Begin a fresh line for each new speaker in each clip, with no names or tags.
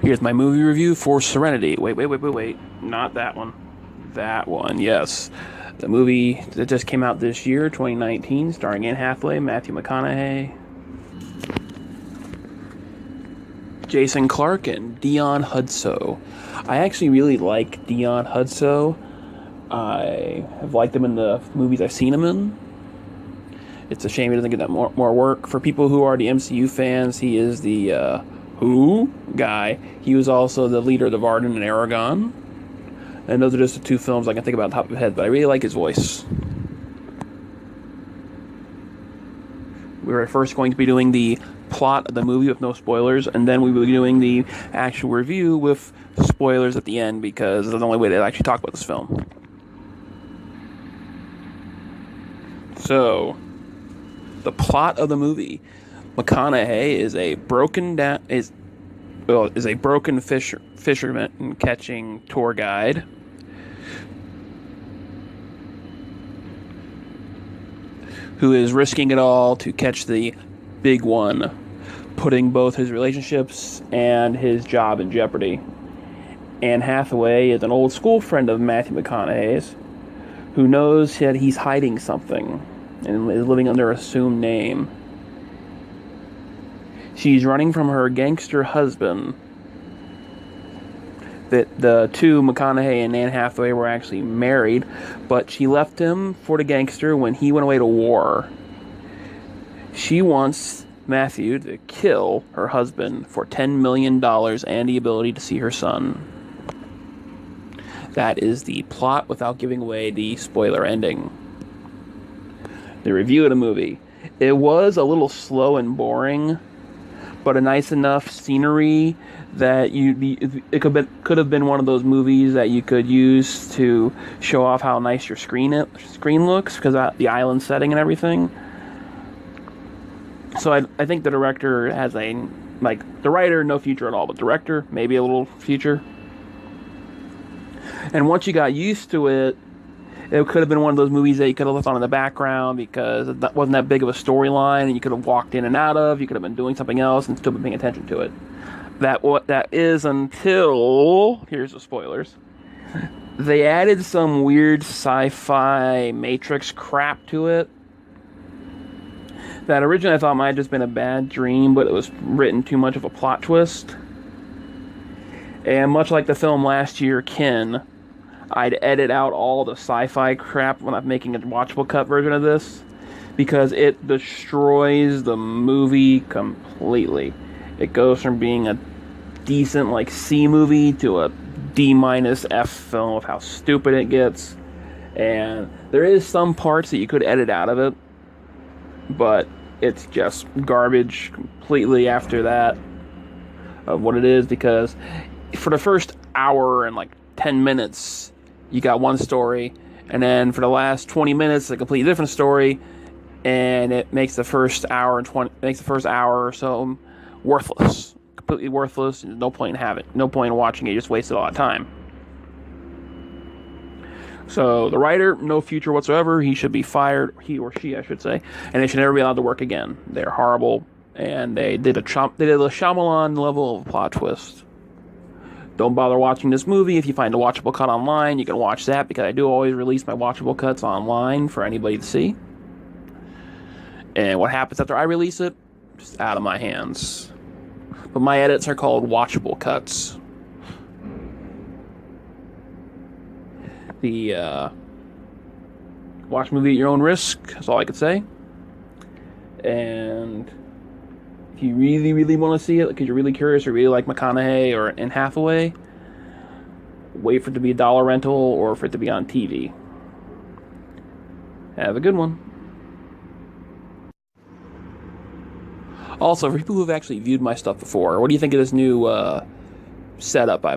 Here's my movie review for Serenity. Wait. Not that one. That one, yes. The movie that just came out this year, 2019, starring Anne Hathaway, Matthew McConaughey, Jason Clarke, and Dion Hudso. I actually really like Dion Hudso. I have liked him in the movies I've seen him in. It's a shame he doesn't get that more work. For people who are the MCU fans, he is the Who guy. He was also the leader of the Varden and Aragon. And those are just the two films I can think about on top of my head, but I really like his voice. We're first going to be doing the plot of the movie with no spoilers, and then we will be doing the actual review with spoilers at the end, because it's the only way to actually talk about this film. So, the plot of the movie. McConaughey is a broken fisherman and catching tour guide who is risking it all to catch the big one, putting both his relationships and his job in jeopardy. Anne Hathaway is an old school friend of Matthew McConaughey's who knows that he's hiding something and is living under an assumed name. She's running from her gangster husband. That the two, McConaughey and Anne Hathaway, were actually married, but she left him for the gangster when he went away to war. She wants Matthew to kill her husband for $10 million and the ability to see her son. That is the plot without giving away the spoiler ending. The review of the movie. It was a little slow and boring, but a nice enough scenery that it could have been one of those movies that you could use to show off how nice your screen looks, because of the island setting and everything. So I think the director has the writer, no future at all, but director, maybe a little future. And once you got used to it, it could have been one of those movies that you could have left on in the background because it wasn't that big of a storyline, and you could have walked in and out of. You could have been doing something else and still been paying attention to it. That is until, here's the spoilers, they added some weird sci-fi Matrix crap to it that originally I thought might have just been a bad dream, but it was written too much of a plot twist. And much like the film last year, Kin, I'd edit out all the sci-fi crap when I'm making a watchable cut version of this, because it destroys the movie completely. It goes from being a decent C movie to a D-F film of how stupid it gets. And there is some parts that you could edit out of it, but it's just garbage completely after that of what it is, because for the first hour and 10 minutes you got one story, and then for the last 20 minutes a completely different story, and it makes the first hour or so worthless, completely worthless. There's no point in watching it. You just wasted a lot of time. So the writer, no future whatsoever. He should be fired, he or she, I should say, and they should never be allowed to work again. They're horrible, and they did a Shyamalan level of plot twist. Don't bother watching this movie. If you find a watchable cut online, you can watch that, because I do always release my watchable cuts online for anybody to see. And what happens after I release it, just out of my hands. But my edits are called watchable cuts. Watch movie at your own risk. That's all I could say. And if you really, really want to see it, because you're really curious or really like McConaughey or Anne Hathaway, wait for it to be a dollar rental or for it to be on TV. Have a good one. Also, for people who've actually viewed my stuff before, what do you think of this new setup I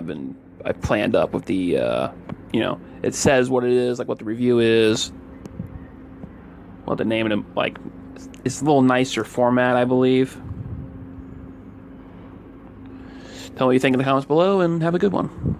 planned up with the, it says what it is, what the review is, what the name of it, it's a little nicer format, I believe. Tell me what you think in the comments below, and have a good one.